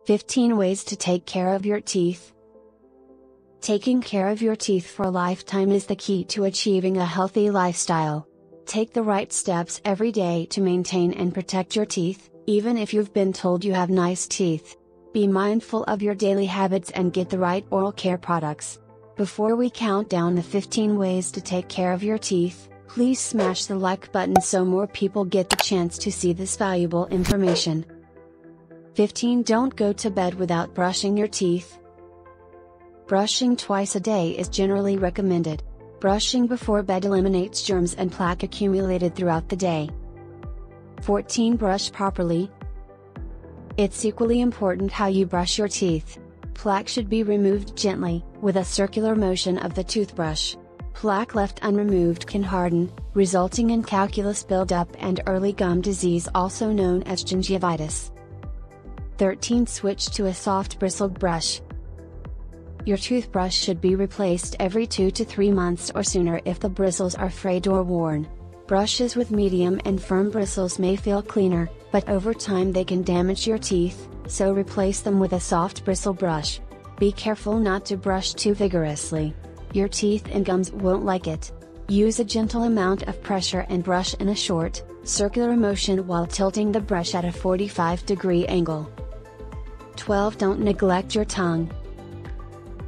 15 Ways to take care of your teeth. Taking care of your teeth for a lifetime is the key to achieving a healthy lifestyle. Take the right steps every day to maintain and protect your teeth, even if you've been told you have nice teeth. Be mindful of your daily habits and get the right oral care products. Before we count down the 15 ways to take care of your teeth, please smash the like button so more people get the chance to see this valuable information. 15 Don't go to bed without brushing your teeth. Brushing twice a day is generally recommended. Brushing before bed eliminates germs and plaque accumulated throughout the day. 14 Brush properly. It's equally important how you brush your teeth. Plaque should be removed gently, with a circular motion of the toothbrush. Plaque left unremoved can harden, resulting in calculus buildup and early gum disease, also known as gingivitis. 13 Switch to a soft bristled brush. Your toothbrush should be replaced every 2 to 3 months or sooner if the bristles are frayed or worn. Brushes with medium and firm bristles may feel cleaner, but over time they can damage your teeth, so replace them with a soft bristle brush. Be careful not to brush too vigorously. Your teeth and gums won't like it. Use a gentle amount of pressure and brush in a short, circular motion while tilting the brush at a 45-degree angle. 12 Don't neglect your tongue.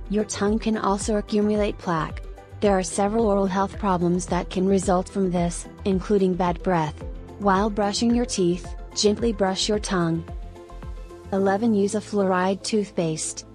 Your tongue can also accumulate plaque. There are several oral health problems that can result from this, including bad breath. While brushing your teeth, gently brush your tongue. 11 Use a fluoride toothpaste.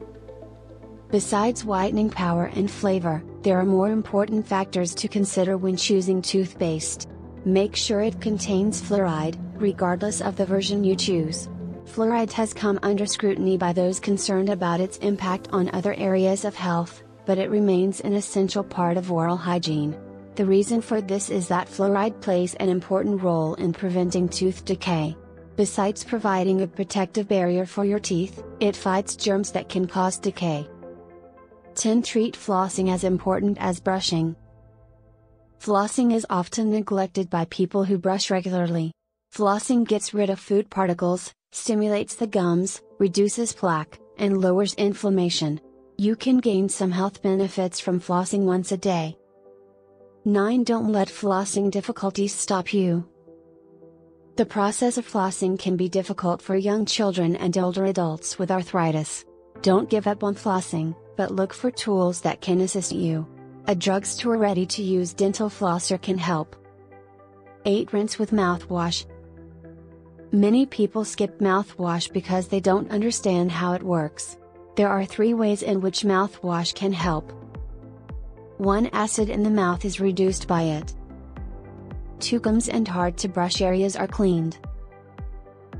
Besides whitening power and flavor, there are more important factors to consider when choosing toothpaste. Make sure it contains fluoride, regardless of the version you choose. Fluoride has come under scrutiny by those concerned about its impact on other areas of health, but it remains an essential part of oral hygiene. The reason for this is that fluoride plays an important role in preventing tooth decay. Besides providing a protective barrier for your teeth, it fights germs that can cause decay. 10 Treat flossing as important as brushing. Flossing is often neglected by people who brush regularly. Flossing gets rid of food particles, stimulates the gums, reduces plaque, and lowers inflammation. You can gain some health benefits from flossing once a day. 9 Don't let flossing difficulties stop you. The process of flossing can be difficult for young children and older adults with arthritis. Don't give up on flossing, but look for tools that can assist you. A drugstore ready-to-use dental flosser can help. 8 Rinse with mouthwash. Many people skip mouthwash because they don't understand how it works. There are 3 ways in which mouthwash can help. 1 Acid in the mouth is reduced by it. 2 Gums and hard to brush areas are cleaned.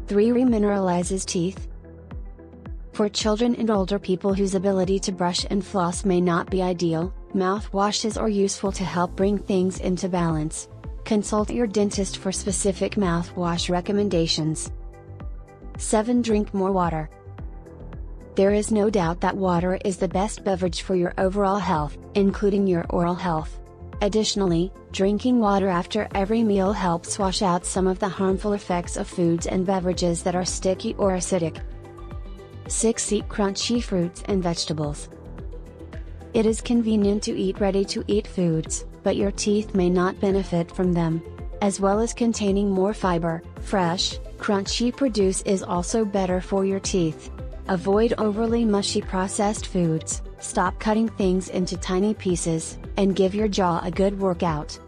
3 Remineralizes teeth. For children and older people whose ability to brush and floss may not be ideal, mouthwashes are useful to help bring things into balance. Consult your dentist for specific mouthwash recommendations. 7 Drink more water. There is no doubt that water is the best beverage for your overall health, including your oral health. Additionally, drinking water after every meal helps wash out some of the harmful effects of foods and beverages that are sticky or acidic. 6 Eat crunchy fruits and vegetables. It is convenient to eat ready-to-eat foods, but your teeth may not benefit from them. As well as containing more fiber, fresh, crunchy produce is also better for your teeth. Avoid overly mushy processed foods, stop cutting things into tiny pieces, and give your jaw a good workout.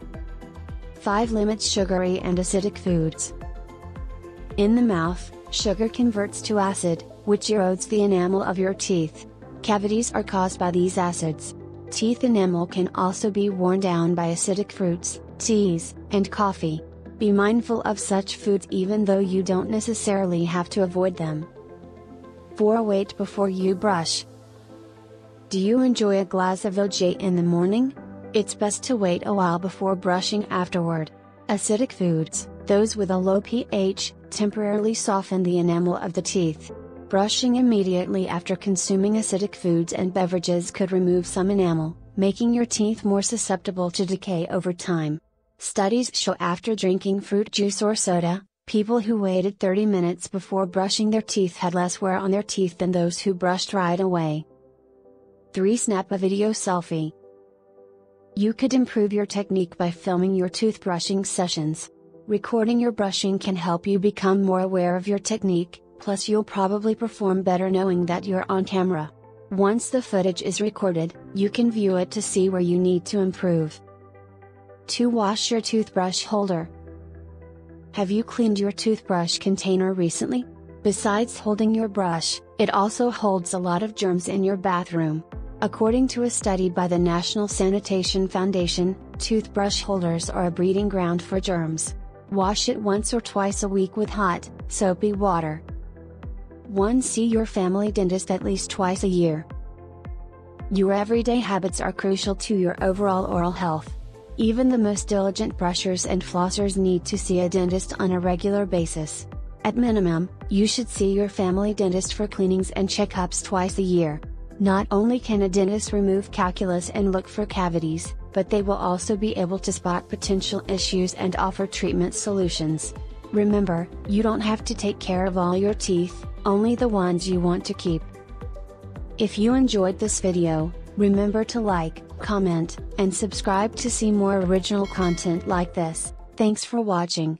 5 Limit sugary and acidic foods. In the mouth, sugar converts to acid, which erodes the enamel of your teeth. Cavities are caused by these acids. Teeth enamel can also be worn down by acidic fruits, teas, and coffee. Be mindful of such foods even though you don't necessarily have to avoid them. 4 Wait before you brush. Do you enjoy a glass of OJ in the morning? It's best to wait a while before brushing afterward. Acidic foods, those with a low pH, temporarily soften the enamel of the teeth. Brushing immediately after consuming acidic foods and beverages could remove some enamel, making your teeth more susceptible to decay over time. Studies show after drinking fruit juice or soda, People who waited 30 minutes before brushing their teeth had less wear on their teeth than those who brushed right away. 3. Snap a video selfie. You could improve your technique by filming your toothbrushing sessions. Recording your brushing can help you become more aware of your technique, plus you'll probably perform better knowing that you're on camera. Once the footage is recorded, you can view it to see where you need to improve. 2. Wash your toothbrush holder. Have you cleaned your toothbrush container recently? Besides holding your brush, it also holds a lot of germs in your bathroom. According to a study by the National Sanitation Foundation, toothbrush holders are a breeding ground for germs. Wash it once or twice a week with hot, soapy water. 1. See your family dentist at least twice a year. Your everyday habits are crucial to your overall oral health. Even the most diligent brushers and flossers need to see a dentist on a regular basis. At minimum, you should see your family dentist for cleanings and checkups twice a year. Not only can a dentist remove calculus and look for cavities, but they will also be able to spot potential issues and offer treatment solutions. Remember, you don't have to take care of all your teeth, only the ones you want to keep. If you enjoyed this video, remember to like, comment, and subscribe to see more original content like this. Thanks for watching.